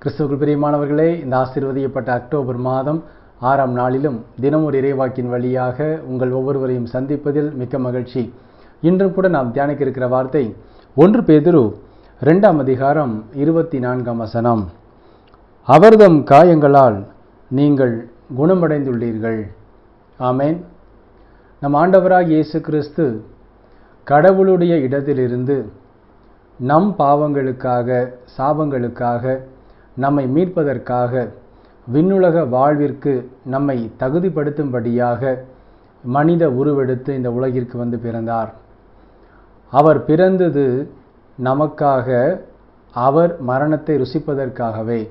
கிறிஸ்துவுக்குள் பிரியமானவர்களே, இந்த ஆசீர்வதிக்கப்பட்ட அக்டோபர் மாதம் 6ஆம் நாளிலும் தினம் ஒரு இறைவாக்கின் வழியாக உங்கள் ஒவ்வொருவரையும் சந்திப்பதில் மிக்க மகிழ்ச்சி. இன்றும் கூட நாம் தியானிக்க இருக்கிற வார்த்தை 1 பேதுரு 2ஆம் அதிகாரம் 24ஆம் வசனம். அவர்தம் காயங்களால் நீங்கள் குணமடைந்துள்ளீர்கள். ஆமேன். நம் ஆண்டவராகிய இயேசு கிறிஸ்து கடவுளுடைய இடத்திலிருந்து நம் பாவங்களுக்காக, சாபங்களுக்காக, நம்மை மீட்பதற்காக, விண்ணுலக வாழ்விற்கு நம்மை தகுதிப்படுத்தும்படியாக மனித உருவெடுத்து இந்த உலகிற்கு வந்து பிறந்தார். அவர் பிறந்தது நமக்காக, அவர் மரணத்தை ருசிப்பதற்காகவே.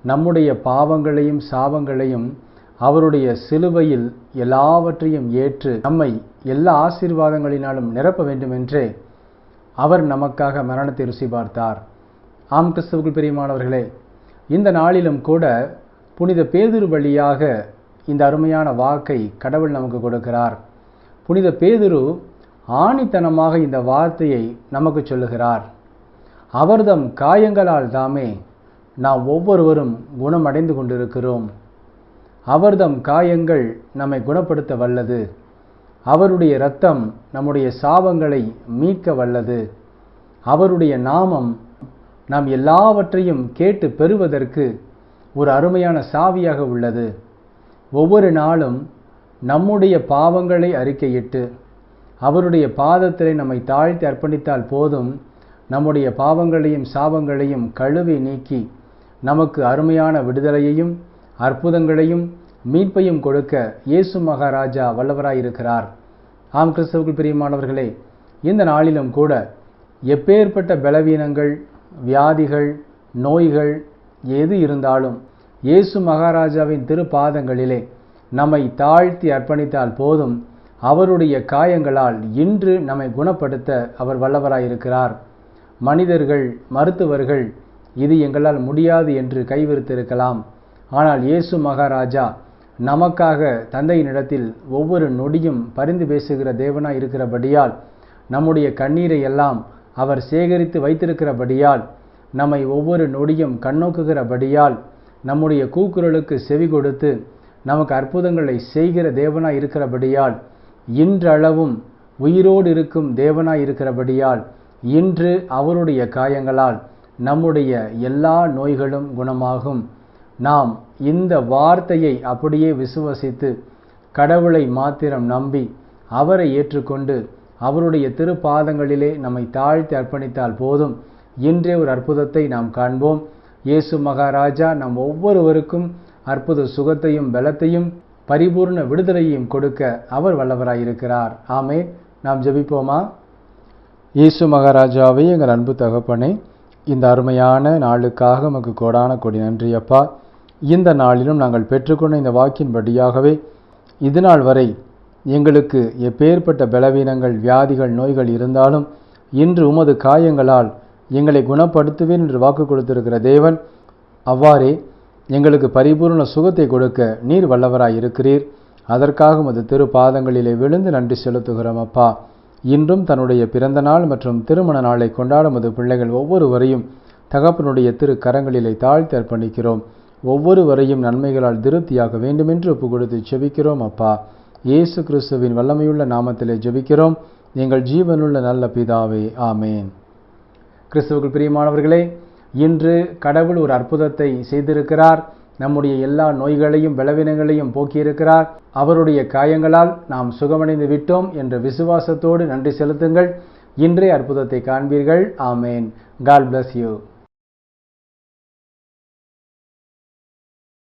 நம்முடைய பாவங்களையும் சாபங்களையும் அவருடைய சிலுவையில் எல்லாவற்றையும் ஏற்று நம்மை எல்லா ஆசீர்வாதங்களினாலும் நிரப்ப வேண்டுமென்றே அவர் நமக்காக மரணத்தை ருசி பார்த்தார். ஆம் கிறிஸ்துவுக்குள் பிரியமானவர்களே, இந்த நாளிலும் கூட புனித பேதுரு வழியாக இந்த அருமையான வாக்கை கடவுள் நமக்கு கொடுக்கிறார். புனித பேதுரு ஆணித்தனமாக இந்த வார்த்தையை நமக்கு சொல்லுகிறார். அவர்தம் காயங்களால் தாமே நாம் ஒவ்வொருவரும் குணமடைந்து கொண்டிருக்கிறோம். அவர்தம் காயங்கள் நம்மை குணப்படுத்த வல்லது. அவருடைய இரத்தம் நம்முடைய சாபங்களை மீட்க வல்லது. அவருடைய நாமம் நாம் எல்லாவற்றையும் கேட்டு பெறுவதற்கு ஒரு அருமையான சாவியாக உள்ளது. ஒவ்வொரு நாளும் நம்முடைய பாவங்களை அறிக்கையிட்டு அவருடைய பாதத்திலே நம்மை தாழ்த்தி அர்ப்பணித்தால் போதும், நம்முடைய பாவங்களையும் சாபங்களையும் கழுவி நீக்கி நமக்கு அருமையான விடுதலையையும் அற்புதங்களையும் மீட்பையும் கொடுக்க இயேசு மகாராஜா வல்லவராயிருக்கிறார். ஆம் கிறிஸ்துவுக்குள் பிரியமானவர்களே, இந்த நாளிலும் கூட எப்பேற்பட்ட பலவீனங்கள், வியாதிகள், நோய்கள் எது இருந்தாலும் இயேசு மகாராஜாவின் திருப்பாதங்களிலே நம்மை தாழ்த்தி அர்ப்பணித்தால் போதும், அவருடைய காயங்களால் இன்று நம்மை குணப்படுத்த அவர் வல்லவராயிருக்கிறார். மனிதர்கள், மருத்துவர்கள் இது எங்களால் முடியாது என்று கைவிரித்திருக்கலாம். ஆனால் இயேசு மகாராஜா நமக்காக தந்தையினிடத்தில் ஒவ்வொரு நொடியும் பரிந்து பேசுகிற தேவனாய் இருக்கிறபடியால், நம்முடைய கண்ணீரை எல்லாம் அவர் சேகரித்து வைத்திருக்கிறபடியால், நம்மை ஒவ்வொரு நொடியும் கண்ணோக்குகிறபடியால், நம்முடைய கூக்குரலுக்கு செவி கொடுத்து நமக்கு அற்புதங்களை செய்கிற தேவனாய் இருக்கிறபடியால், இன்றளவும் உயிரோடு இருக்கும் தேவனாய் இருக்கிறபடியால், இன்று அவருடைய காயங்களால் நம்முடைய எல்லா நோய்களும் குணமாகும். நாம் இந்த வார்த்தையை அப்படியே விசுவசித்து கடவுளை மாத்திரம் நம்பி அவரை ஏற்றுக்கொண்டு அவருடைய திருப்பாதங்களிலே நம்மை தாழ்த்தி அர்ப்பணித்தால் போதும், இன்றே ஒரு அற்புதத்தை நாம் காண்போம். இயேசு மகாராஜா நம் ஒவ்வொருவருக்கும் அற்புத சுகத்தையும் பலத்தையும் பரிபூர்ண விடுதலையையும் கொடுக்க அவர் வல்லவராயிருக்கிறார். ஆமென். நாம் ஜெபிப்போமா? இயேசு மகாராஜாவே, எங்கள் அன்பு தகப்பனே, இந்த அருமையான நாளுக்காக உமக்கு கோடான கோடி நன்றி அப்பா. இந்த நாளிலும் நாங்கள் பெற்றுக்கொண்ட இந்த வாக்கின்படியாகவே இதுநாள் வரை எங்களுக்கு எப்பேற்பட்ட பலவீனங்கள், வியாதிகள், நோய்கள் இருந்தாலும் இன்று உமது காயங்களால் எங்களை குணப்படுத்துவேன் என்று வாக்கு கொடுத்திருக்கிற தேவன், அவ்வாறே எங்களுக்கு பரிபூர்ண சுகத்தை கொடுக்க நீர் வல்லவராய் இருக்கிறீர். அதற்காக உமது திருப்பாதங்களிலே விழுந்து நன்றி செலுத்துகிறோம் அப்பா. இன்றும் தன்னுடைய பிறந்த நாள் மற்றும் திருமண நாளை கொண்டாடும் உமது பிள்ளைகள் ஒவ்வொருவரையும் தகப்பனுடைய திரு கரங்களிலே தாழ்த்தி அர்ப்பணிக்கிறோம். ஒவ்வொருவரையும் நன்மைகளால் திருப்தியாக வேண்டுமென்று ஒப்பு கொடுத்து ஜெபிக்கிறோம் அப்பா. இயேசு கிறிஸ்துவின் வல்லமையுள்ள நாமத்திலே ஜெபிக்கிறோம் எங்கள் ஜீவனுள்ள நல்ல பிதாவே. ஆமேன். கிறிஸ்துவுக்குள் பிரியமானவர்களே, இன்று கடவுள் ஒரு அற்புதத்தை செய்திருக்கிறார். நம்முடைய எல்லா நோய்களையும் பலவீனங்களையும் போக்கியிருக்கிறார். அவருடைய காயங்களால் நாம் சுகமடைந்து விட்டோம் என்ற விசுவாசத்தோடு நன்றி செலுத்துங்கள். இன்றே அற்புதத்தை காண்பீர்கள். ஆமேன். God bless you.